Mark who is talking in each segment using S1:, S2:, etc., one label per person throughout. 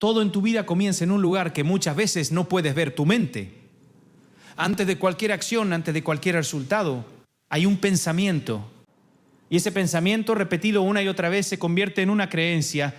S1: Todo en tu vida comienza en un lugar que muchas veces no puedes ver, tu mente. Antes de cualquier acción, antes de cualquier resultado, hay un pensamiento. Y ese pensamiento repetido una y otra vez se convierte en una creencia.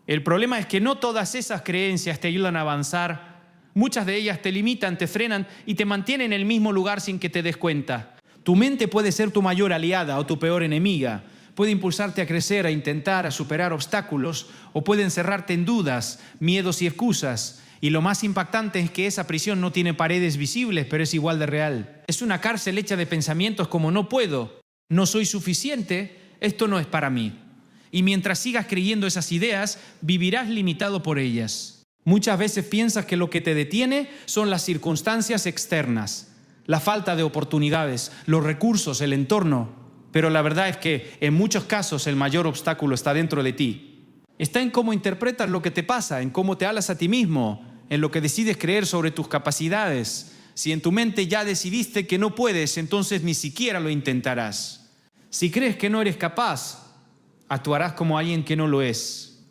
S1: El problema es que no todas esas creencias te ayudan a avanzar. Muchas de ellas te limitan, te frenan y te mantienen en el mismo lugar sin que te des cuenta. Tu mente puede ser tu mayor aliada o tu peor enemiga. Puede impulsarte a crecer, a intentar, a superar obstáculos, o puede encerrarte en dudas, miedos y excusas. Y lo más impactante es que esa prisión no tiene paredes visibles, pero es igual de real. Es una cárcel hecha de pensamientos como no puedo, no soy suficiente, esto no es para mí. Y mientras sigas creyendo esas ideas, vivirás limitado por ellas. Muchas veces piensas que lo que te detiene son las circunstancias externas, la falta de oportunidades, los recursos, el entorno. Pero la verdad es que en muchos casos el mayor obstáculo está dentro de ti. Está en cómo interpretas lo que te pasa, en cómo te hablas a ti mismo, en lo que decides creer sobre tus capacidades. Si en tu mente ya decidiste que no puedes, entonces ni siquiera lo intentarás. Si crees que no eres capaz, actuarás como alguien que no lo es.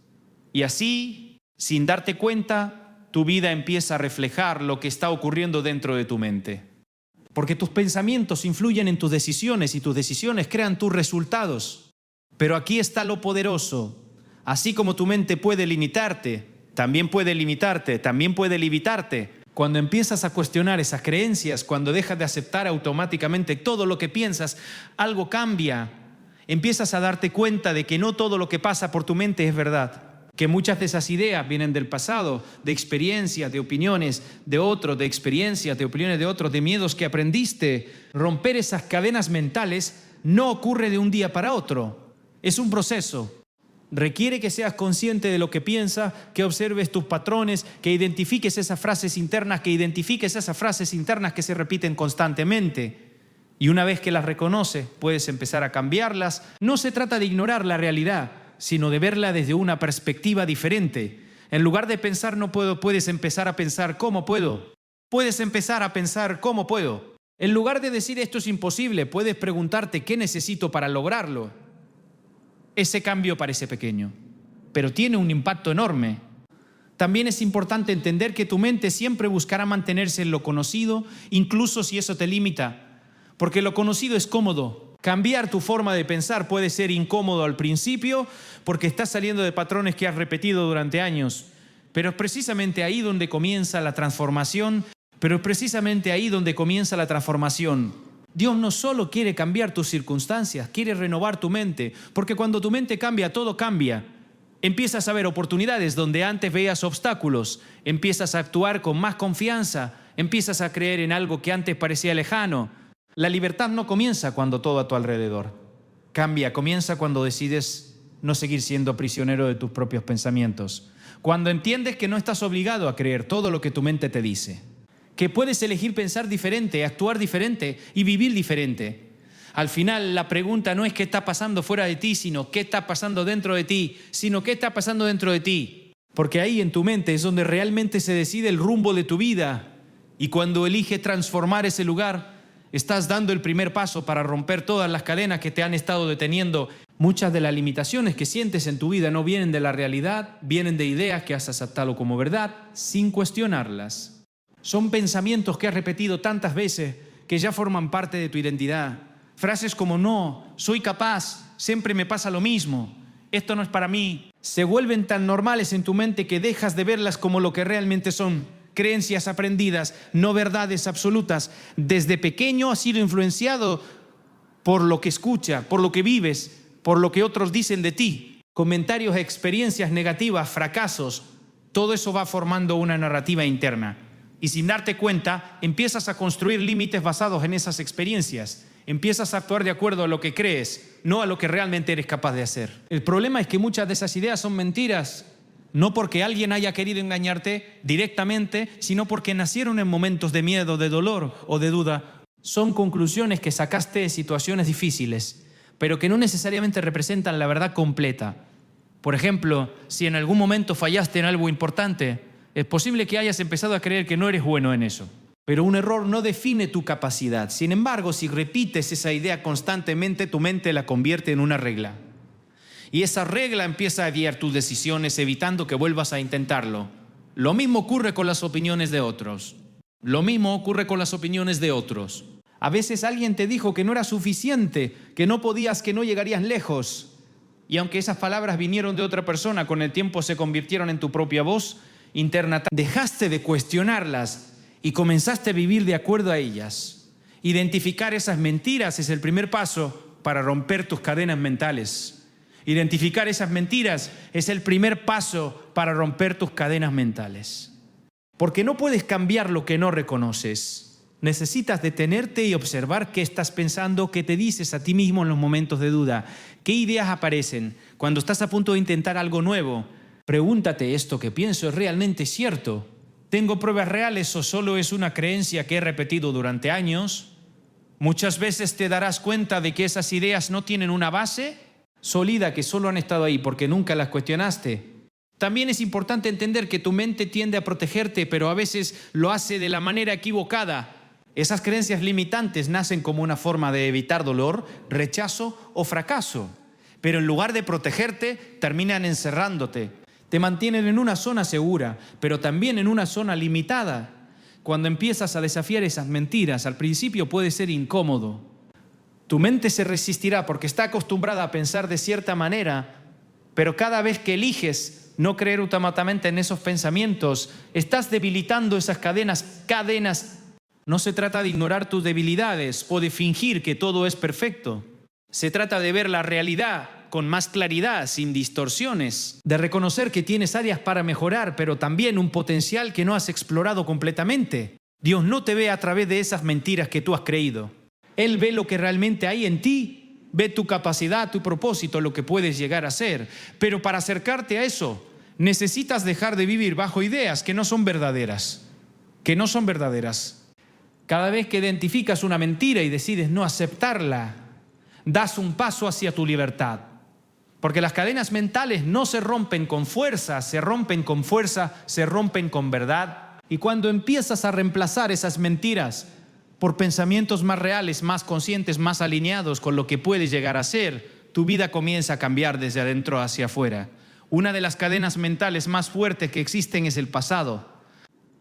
S1: Y así, sin darte cuenta, tu vida empieza a reflejar lo que está ocurriendo dentro de tu mente. Porque tus pensamientos influyen en tus decisiones y tus decisiones crean tus resultados. Pero aquí está lo poderoso. Así como tu mente puede limitarte, también puede limitarte, también puede limitarte. Cuando empiezas a cuestionar esas creencias, cuando dejas de aceptar automáticamente todo lo que piensas, algo cambia. Empiezas a darte cuenta de que no todo lo que pasa por tu mente es verdad. Que muchas de esas ideas vienen del pasado, de experiencias, de opiniones de otros, de experiencias, de opiniones de otros, de miedos que aprendiste. Romper esas cadenas mentales no ocurre de un día para otro. Es un proceso. Requiere que seas consciente de lo que piensas, que observes tus patrones, que identifiques esas frases internas, que se repiten constantemente. Y una vez que las reconoces, puedes empezar a cambiarlas. No se trata de ignorar la realidad, sino de verla desde una perspectiva diferente. En lugar de pensar no puedo, puedes empezar a pensar cómo puedo. Puedes empezar a pensar cómo puedo. En lugar de decir esto es imposible, puedes preguntarte qué necesito para lograrlo. Ese cambio parece pequeño, pero tiene un impacto enorme. También es importante entender que tu mente siempre buscará mantenerse en lo conocido, incluso si eso te limita, porque lo conocido es cómodo. Cambiar tu forma de pensar puede ser incómodo al principio porque estás saliendo de patrones que has repetido durante años, pero es precisamente ahí donde comienza la transformación. Dios no solo quiere cambiar tus circunstancias, quiere renovar tu mente, porque cuando tu mente cambia, todo cambia. Empiezas a ver oportunidades donde antes veías obstáculos, empiezas a actuar con más confianza, empiezas a creer en algo que antes parecía lejano. La libertad no comienza cuando todo a tu alrededor cambia, comienza cuando decides no seguir siendo prisionero de tus propios pensamientos. Cuando entiendes que no estás obligado a creer todo lo que tu mente te dice. Que puedes elegir pensar diferente, actuar diferente y vivir diferente. Al final, la pregunta no es qué está pasando fuera de ti, sino qué está pasando dentro de ti, Porque ahí en tu mente es donde realmente se decide el rumbo de tu vida. Y cuando eliges transformar ese lugar, estás dando el primer paso para romper todas las cadenas que te han estado deteniendo. Muchas de las limitaciones que sientes en tu vida no vienen de la realidad, vienen de ideas que has aceptado como verdad sin cuestionarlas. Son pensamientos que has repetido tantas veces que ya forman parte de tu identidad. Frases como no, soy capaz, siempre me pasa lo mismo, esto no es para mí, se vuelven tan normales en tu mente que dejas de verlas como lo que realmente son. Creencias aprendidas, no verdades absolutas. Desde pequeño has sido influenciado por lo que escuchas, por lo que vives, por lo que otros dicen de ti. Comentarios, experiencias negativas, fracasos, todo eso va formando una narrativa interna. Y sin darte cuenta, empiezas a construir límites basados en esas experiencias. Empiezas a actuar de acuerdo a lo que crees, no a lo que realmente eres capaz de hacer. El problema es que muchas de esas ideas son mentiras, no porque alguien haya querido engañarte directamente, sino porque nacieron en momentos de miedo, de dolor o de duda. Son conclusiones que sacaste de situaciones difíciles, pero que no necesariamente representan la verdad completa. Por ejemplo, si en algún momento fallaste en algo importante, es posible que hayas empezado a creer que no eres bueno en eso. Pero un error no define tu capacidad. Sin embargo, si repites esa idea constantemente, tu mente la convierte en una regla. y esa regla empieza a guiar tus decisiones, evitando que vuelvas a intentarlo. Lo mismo ocurre con las opiniones de otros. Lo mismo ocurre con las opiniones de otros. A veces alguien te dijo que no era suficiente, que no podías, que no llegarías lejos. Y aunque esas palabras vinieron de otra persona, con el tiempo se convirtieron en tu propia voz interna. Dejaste de cuestionarlas y comenzaste a vivir de acuerdo a ellas. Identificar esas mentiras es el primer paso para romper tus cadenas mentales. Identificar esas mentiras es el primer paso para romper tus cadenas mentales. Porque no puedes cambiar lo que no reconoces. Necesitas detenerte y observar qué estás pensando, qué te dices a ti mismo en los momentos de duda, qué ideas aparecen. Cuando estás a punto de intentar algo nuevo, pregúntate, ¿esto que pienso es realmente cierto? ¿Tengo pruebas reales o solo es una creencia que he repetido durante años? Muchas veces te darás cuenta de que esas ideas no tienen una base sólida, que solo han estado ahí porque nunca las cuestionaste. También es importante entender que tu mente tiende a protegerte, pero a veces lo hace de la manera equivocada. Esas creencias limitantes nacen como una forma de evitar dolor, rechazo o fracaso. Pero en lugar de protegerte, terminan encerrándote. Te mantienen en una zona segura, pero también en una zona limitada. Cuando empiezas a desafiar esas mentiras, al principio puede ser incómodo. Tu mente se resistirá porque está acostumbrada a pensar de cierta manera, pero cada vez que eliges no creer automáticamente en esos pensamientos, estás debilitando esas cadenas. No se trata de ignorar tus debilidades o de fingir que todo es perfecto. Se trata de ver la realidad con más claridad, sin distorsiones. De reconocer que tienes áreas para mejorar, pero también un potencial que no has explorado completamente. Dios no te ve a través de esas mentiras que tú has creído. Él ve lo que realmente hay en ti. Ve tu capacidad, tu propósito, lo que puedes llegar a ser. Pero para acercarte a eso, necesitas dejar de vivir bajo ideas que no son verdaderas. Cada vez que identificas una mentira y decides no aceptarla, das un paso hacia tu libertad. Porque las cadenas mentales no se rompen con fuerza, se rompen con verdad. Y cuando empiezas a reemplazar esas mentiras por pensamientos más reales, más conscientes, más alineados con lo que puedes llegar a ser, tu vida comienza a cambiar desde adentro hacia afuera. Una de las cadenas mentales más fuertes que existen es el pasado.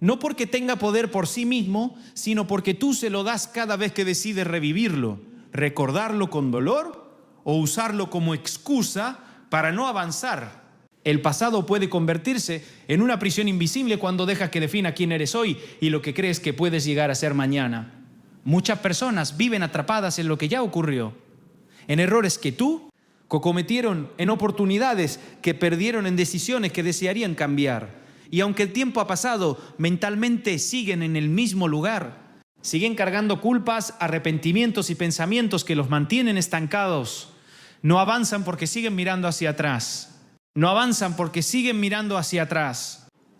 S1: No porque tenga poder por sí mismo, sino porque tú se lo das cada vez que decides revivirlo, recordarlo con dolor o usarlo como excusa para no avanzar. El pasado puede convertirse en una prisión invisible cuando dejas que defina quién eres hoy y lo que crees que puedes llegar a ser mañana. Muchas personas viven atrapadas en lo que ya ocurrió, en errores que cometieron, en oportunidades que perdieron, en decisiones que desearían cambiar. Y aunque el tiempo ha pasado, mentalmente siguen en el mismo lugar. Siguen cargando culpas, arrepentimientos y pensamientos que los mantienen estancados. No avanzan porque siguen mirando hacia atrás.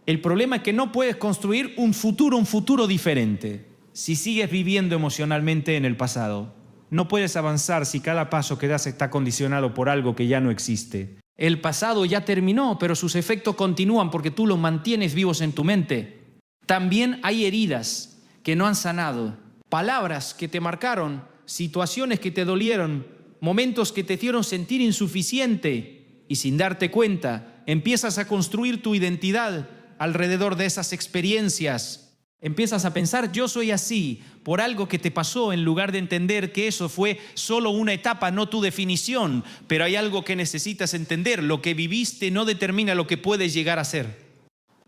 S1: El problema es que no puedes construir un futuro diferente si sigues viviendo emocionalmente en el pasado. No puedes avanzar si cada paso que das está condicionado por algo que ya no existe. El pasado ya terminó, pero sus efectos continúan porque tú los mantienes vivos en tu mente. También hay heridas que no han sanado, palabras que te marcaron, situaciones que te dolieron, momentos que te hicieron sentir insuficiente y sin darte cuenta empiezas a construir tu identidad alrededor de esas experiencias. Empiezas a pensar, yo soy así, por algo que te pasó, en lugar de entender que eso fue solo una etapa, no tu definición. Pero hay algo que necesitas entender, lo que viviste no determina lo que puedes llegar a ser.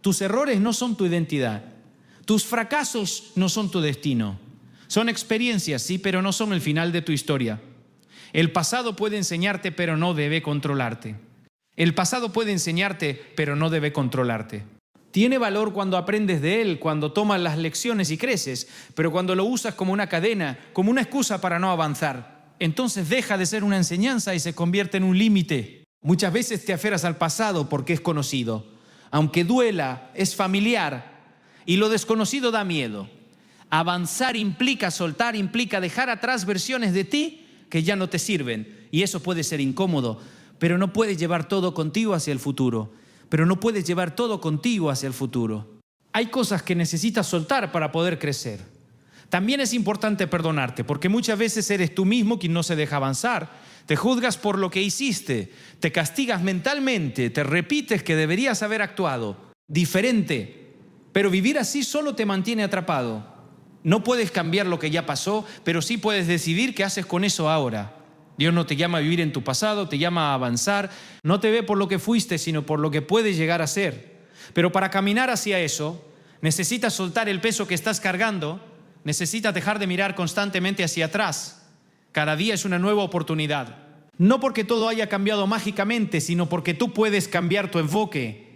S1: Tus errores no son tu identidad, tus fracasos no son tu destino. Son experiencias, sí, pero no son el final de tu historia. El pasado puede enseñarte, pero no debe controlarte. Tiene valor cuando aprendes de él, cuando tomas las lecciones y creces, pero cuando lo usas como una cadena, como una excusa para no avanzar, entonces deja de ser una enseñanza y se convierte en un límite. Muchas veces te aferras al pasado porque es conocido. Aunque duela, es familiar y lo desconocido da miedo. Avanzar implica soltar, implica dejar atrás versiones de ti que ya no te sirven. Y eso puede ser incómodo, pero no puedes llevar todo contigo hacia el futuro. Hay cosas que necesitas soltar para poder crecer. También es importante perdonarte, porque muchas veces eres tú mismo quien no se deja avanzar. Te juzgas por lo que hiciste, te castigas mentalmente, te repites que deberías haber actuado diferente. Pero vivir así solo te mantiene atrapado. No puedes cambiar lo que ya pasó, pero sí puedes decidir qué haces con eso ahora. Dios no te llama a vivir en tu pasado, te llama a avanzar. No te ve por lo que fuiste, sino por lo que puedes llegar a ser. Pero para caminar hacia eso, necesitas soltar el peso que estás cargando, necesitas dejar de mirar constantemente hacia atrás. Cada día es una nueva oportunidad. No porque todo haya cambiado mágicamente, sino porque tú puedes cambiar tu enfoque.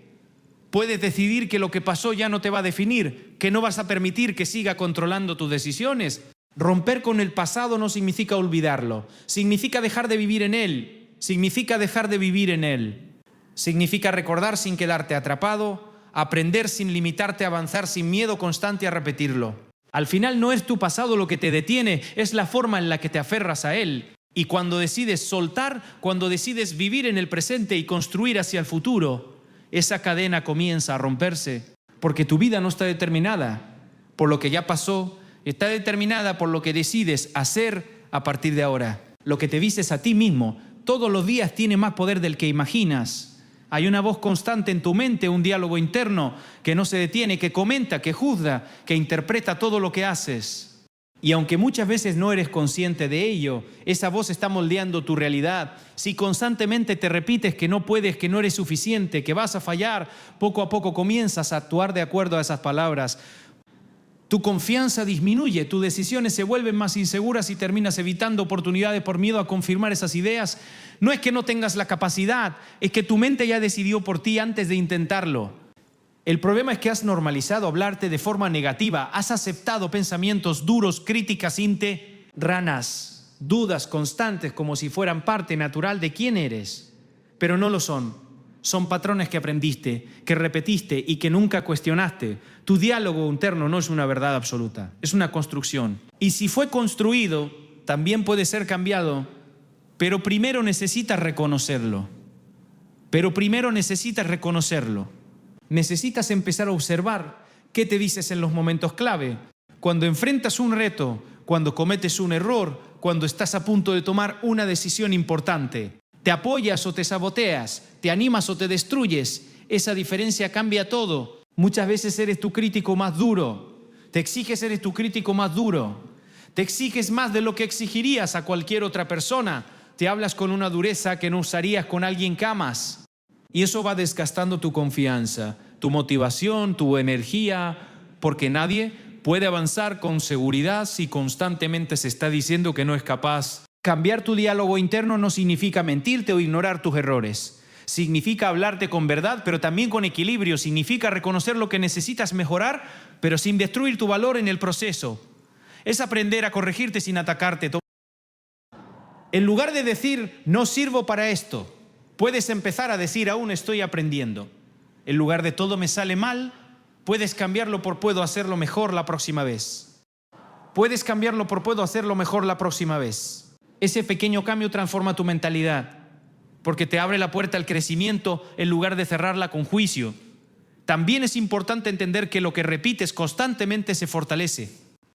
S1: Puedes decidir que lo que pasó ya no te va a definir, que no vas a permitir que siga controlando tus decisiones. Romper con el pasado no significa olvidarlo, significa dejar de vivir en él, significa dejar de vivir en él. Significa recordar sin quedarte atrapado, aprender sin limitarte a avanzar sin miedo constante a repetirlo. Al final no es tu pasado lo que te detiene, es la forma en la que te aferras a él. Y cuando decides soltar, cuando decides vivir en el presente y construir hacia el futuro, esa cadena comienza a romperse, porque tu vida no está determinada por lo que ya pasó, está determinada por lo que decides hacer a partir de ahora. Lo que te dices a ti mismo todos los días tiene más poder del que imaginas. Hay una voz constante en tu mente, un diálogo interno que no se detiene, que comenta, que juzga, que interpreta todo lo que haces. Y aunque muchas veces no eres consciente de ello, esa voz está moldeando tu realidad. Si constantemente te repites que no puedes, que no eres suficiente, que vas a fallar, poco a poco comienzas a actuar de acuerdo a esas palabras. Tu confianza disminuye, tus decisiones se vuelven más inseguras y terminas evitando oportunidades por miedo a confirmar esas ideas. No es que no tengas la capacidad, es que tu mente ya decidió por ti antes de intentarlo. El problema es que has normalizado hablarte de forma negativa, has aceptado pensamientos duros, críticas ranas, dudas constantes como si fueran parte natural de quién eres, pero no lo son. Son patrones que aprendiste, que repetiste y que nunca cuestionaste. Tu diálogo interno no es una verdad absoluta, es una construcción. Y si fue construido, también puede ser cambiado, pero primero necesitas reconocerlo. Necesitas empezar a observar qué te dices en los momentos clave. Cuando enfrentas un reto, cuando cometes un error, cuando estás a punto de tomar una decisión importante. ¿Te apoyas o te saboteas? ¿Te animas o te destruyes? Esa diferencia cambia todo. Muchas veces eres tu crítico más duro. Te exiges, eres tu crítico más duro. Te exiges más de lo que exigirías a cualquier otra persona. Te hablas con una dureza que no usarías con alguien que amas. Y eso va desgastando tu confianza, tu motivación, tu energía, porque nadie puede avanzar con seguridad si constantemente se está diciendo que no es capaz. Cambiar tu diálogo interno no significa mentirte o ignorar tus errores. Significa hablarte con verdad, pero también con equilibrio. Significa reconocer lo que necesitas mejorar, pero sin destruir tu valor en el proceso. Es aprender a corregirte sin atacarte. En lugar de decir, no sirvo para esto, puedes empezar a decir, aún estoy aprendiendo. En lugar de todo me sale mal, puedes cambiarlo por puedo hacerlo mejor la próxima vez. Puedes cambiarlo por puedo hacerlo mejor la próxima vez. Ese pequeño cambio transforma tu mentalidad, porque te abre la puerta al crecimiento en lugar de cerrarla con juicio. También es importante entender que lo que repites constantemente se fortalece.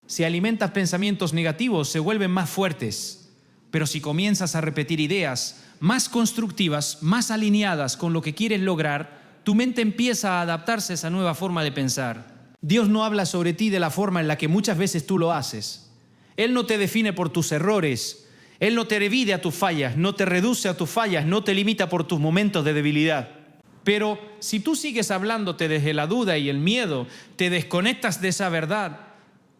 S1: Si alimentas pensamientos negativos, se vuelven más fuertes. Pero si comienzas a repetir ideas más constructivas, más alineadas con lo que quieres lograr, tu mente empieza a adaptarse a esa nueva forma de pensar. Dios no habla sobre ti de la forma en la que muchas veces tú lo haces. Él no te define por tus errores. Él no te divide a tus fallas, no te reduce a tus fallas, no te limita por tus momentos de debilidad. Pero si tú sigues hablándote desde la duda y el miedo, te desconectas de esa verdad.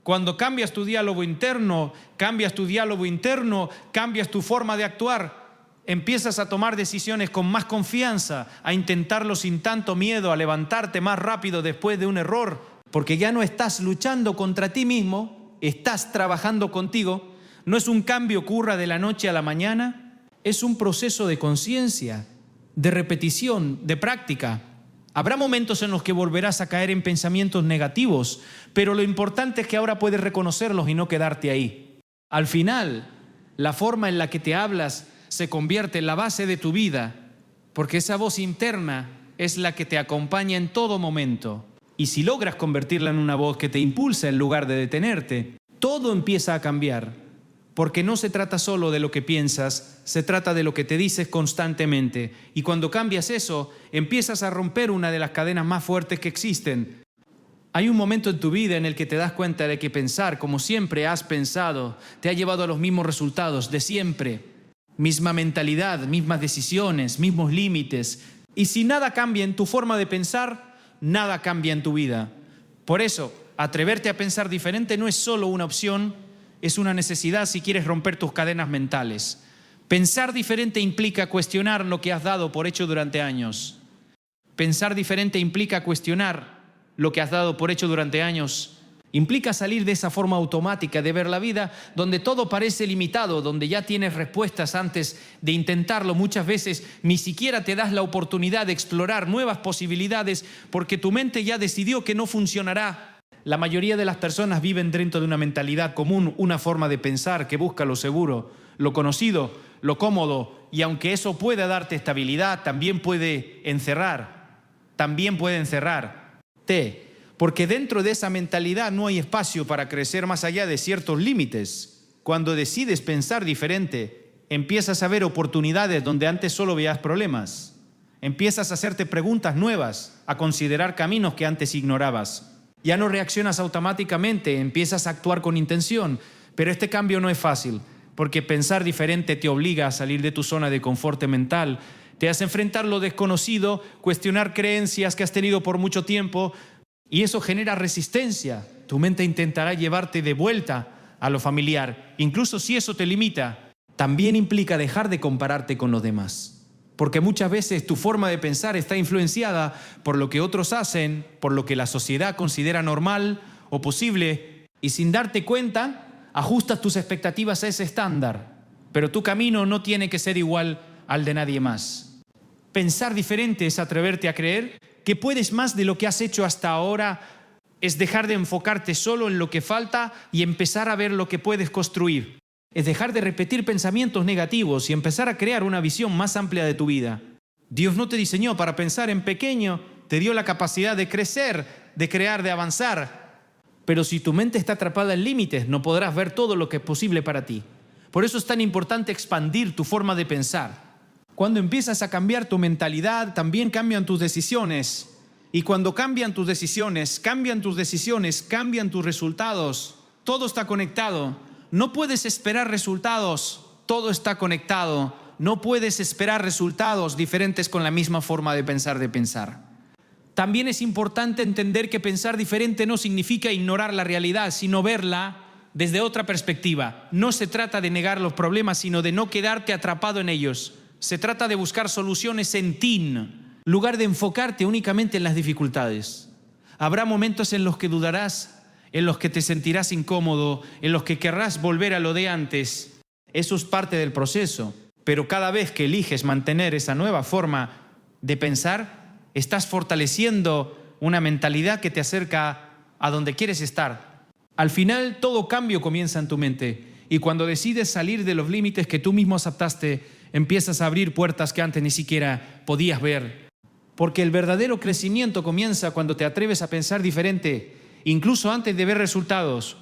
S1: Cuando cambias tu diálogo interno, cambias tu forma de actuar, empiezas a tomar decisiones con más confianza, a intentarlo sin tanto miedo, a levantarte más rápido después de un error, porque ya no estás luchando contra ti mismo, estás trabajando contigo. No es un cambio que ocurra de la noche a la mañana, es un proceso de conciencia, de repetición, de práctica. Habrá momentos en los que volverás a caer en pensamientos negativos, pero lo importante es que ahora puedes reconocerlos y no quedarte ahí. Al final, la forma en la que te hablas se convierte en la base de tu vida, porque esa voz interna es la que te acompaña en todo momento. Y si logras convertirla en una voz que te impulsa en lugar de detenerte, todo empieza a cambiar. Porque no se trata solo de lo que piensas, se trata de lo que te dices constantemente. Y cuando cambias eso, empiezas a romper una de las cadenas más fuertes que existen. Hay un momento en tu vida en el que te das cuenta de que pensar como siempre has pensado te ha llevado a los mismos resultados de siempre. Misma mentalidad, mismas decisiones, mismos límites. Y si nada cambia en tu forma de pensar, nada cambia en tu vida. Por eso, atreverte a pensar diferente no es solo una opción, es una necesidad si quieres romper tus cadenas mentales. Pensar diferente implica cuestionar lo que has dado por hecho durante años. Pensar diferente implica cuestionar lo que has dado por hecho durante años. Implica salir de esa forma automática de ver la vida donde todo parece limitado, donde ya tienes respuestas antes de intentarlo. Muchas veces ni siquiera te das la oportunidad de explorar nuevas posibilidades porque tu mente ya decidió que no funcionará. La mayoría de las personas viven dentro de una mentalidad común, una forma de pensar que busca lo seguro, lo conocido, lo cómodo, y aunque eso pueda darte estabilidad, también puede encerrarte, porque dentro de esa mentalidad no hay espacio para crecer más allá de ciertos límites. Cuando decides pensar diferente, empiezas a ver oportunidades donde antes solo veías problemas. Empiezas a hacerte preguntas nuevas, a considerar caminos que antes ignorabas. Ya no reaccionas automáticamente, empiezas a actuar con intención. Pero este cambio no es fácil, porque pensar diferente te obliga a salir de tu zona de confort mental, te hace enfrentar lo desconocido, cuestionar creencias que has tenido por mucho tiempo, y eso genera resistencia. Tu mente intentará llevarte de vuelta a lo familiar, incluso si eso te limita. También implica dejar de compararte con los demás. Porque muchas veces tu forma de pensar está influenciada por lo que otros hacen, por lo que la sociedad considera normal o posible, y sin darte cuenta, ajustas tus expectativas a ese estándar. Pero tu camino no tiene que ser igual al de nadie más. Pensar diferente es atreverte a creer que puedes más de lo que has hecho hasta ahora, es dejar de enfocarte solo en lo que falta y empezar a ver lo que puedes construir. Es dejar de repetir pensamientos negativos y empezar a crear una visión más amplia de tu vida. Dios no te diseñó para pensar en pequeño, te dio la capacidad de crecer, de crear, de avanzar. Pero si tu mente está atrapada en límites, no podrás ver todo lo que es posible para ti. Por eso es tan importante expandir tu forma de pensar. Cuando empiezas a cambiar tu mentalidad, también cambian tus decisiones. Y cuando cambian tus decisiones, cambian tus resultados. Todo está conectado. No puedes esperar resultados, todo está conectado. No puedes esperar resultados diferentes con la misma forma de pensar. También es importante entender que pensar diferente no significa ignorar la realidad, sino verla desde otra perspectiva. No se trata de negar los problemas, sino de no quedarte atrapado en ellos. Se trata de buscar soluciones en ti, en lugar de enfocarte únicamente en las dificultades. Habrá momentos en los que dudarás, en los que te sentirás incómodo, en los que querrás volver a lo de antes. Eso es parte del proceso. Pero cada vez que eliges mantener esa nueva forma de pensar, estás fortaleciendo una mentalidad que te acerca a donde quieres estar. Al final, todo cambio comienza en tu mente. Y cuando decides salir de los límites que tú mismo aceptaste, empiezas a abrir puertas que antes ni siquiera podías ver. Porque el verdadero crecimiento comienza cuando te atreves a pensar diferente, incluso antes de ver resultados.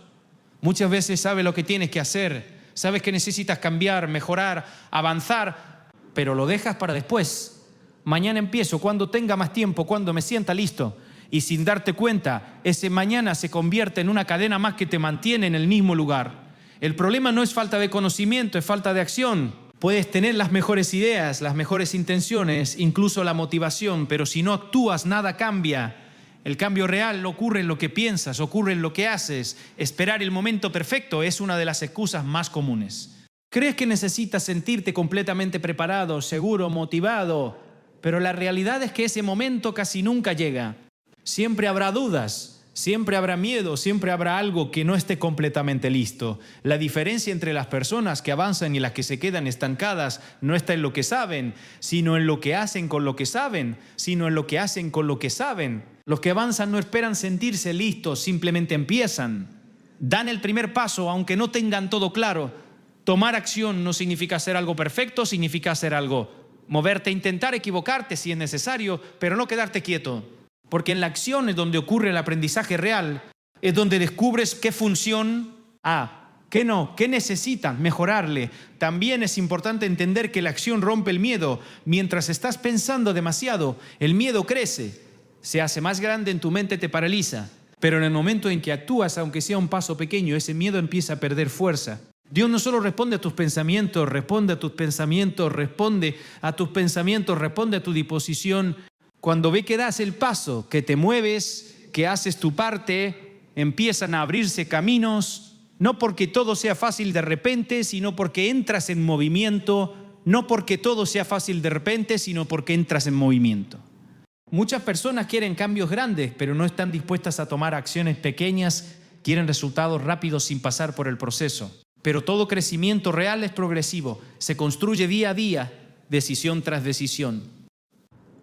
S1: Muchas veces sabes lo que tienes que hacer, sabes que necesitas cambiar, mejorar, avanzar, pero lo dejas para después. Mañana empiezo, cuando tenga más tiempo, cuando me sienta listo. Y sin darte cuenta, ese mañana se convierte en una cadena más que te mantiene en el mismo lugar. El problema no es falta de conocimiento, es falta de acción. Puedes tener las mejores ideas, las mejores intenciones, incluso la motivación, pero si no actúas, nada cambia. El cambio real no ocurre en lo que piensas, ocurre en lo que haces. Esperar el momento perfecto es una de las excusas más comunes. Crees que necesitas sentirte completamente preparado, seguro, motivado, pero la realidad es que ese momento casi nunca llega. Siempre habrá dudas, siempre habrá miedo, siempre habrá algo que no esté completamente listo. La diferencia entre las personas que avanzan y las que se quedan estancadas no está en lo que saben, sino en lo que hacen con lo que saben, Los que avanzan no esperan sentirse listos, simplemente empiezan. Dan el primer paso, aunque no tengan todo claro. Tomar acción no significa hacer algo perfecto, significa hacer algo. Moverte, intentar equivocarte si es necesario, pero no quedarte quieto. Porque en la acción es donde ocurre el aprendizaje real, es donde descubres qué función ¿Qué no? ¿Qué necesitan? Mejorarle. También es importante entender que la acción rompe el miedo. Mientras estás pensando demasiado, el miedo crece, se hace más grande en tu mente, te paraliza. Pero en el momento en que actúas, aunque sea un paso pequeño, ese miedo empieza a perder fuerza. Dios no solo responde a tus pensamientos, responde a tus pensamientos, responde a tus pensamientos, responde a tu disposición. Cuando ve que das el paso, que te mueves, que haces tu parte, empiezan a abrirse caminos, no porque todo sea fácil de repente, sino porque entras en movimiento, no porque todo sea fácil de repente, sino porque entras en movimiento. Muchas personas quieren cambios grandes, pero no están dispuestas a tomar acciones pequeñas, quieren resultados rápidos sin pasar por el proceso. Pero todo crecimiento real es progresivo, se construye día a día, decisión tras decisión.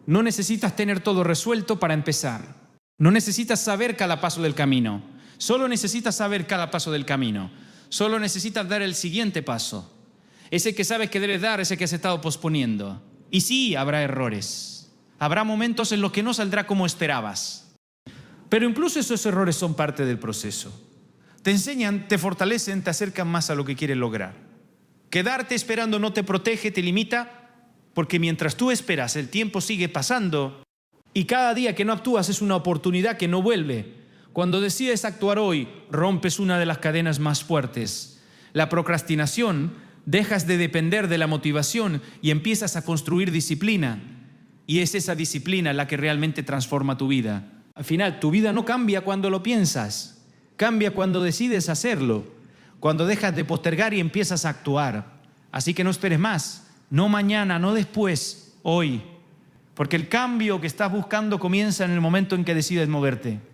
S1: No necesitas tener todo resuelto para empezar. No necesitas saber cada paso del camino. Solo necesitas saber cada paso del camino. Solo necesitas dar el siguiente paso. Ese que sabes que debes dar, ese que has estado posponiendo. Y sí, habrá errores. Habrá momentos en los que no saldrá como esperabas. Pero incluso esos errores son parte del proceso. Te enseñan, te fortalecen, te acercan más a lo que quieres lograr. Quedarte esperando no te protege, te limita, porque mientras tú esperas, el tiempo sigue pasando y cada día que no actúas es una oportunidad que no vuelve. Cuando decides actuar hoy, rompes una de las cadenas más fuertes. La procrastinación, dejas de depender de la motivación y empiezas a construir disciplina. Y es esa disciplina la que realmente transforma tu vida. Al final, tu vida no cambia cuando lo piensas, cambia cuando decides hacerlo, cuando dejas de postergar y empiezas a actuar. Así que no esperes más, no mañana, no después, hoy. Porque el cambio que estás buscando comienza en el momento en que decides moverte.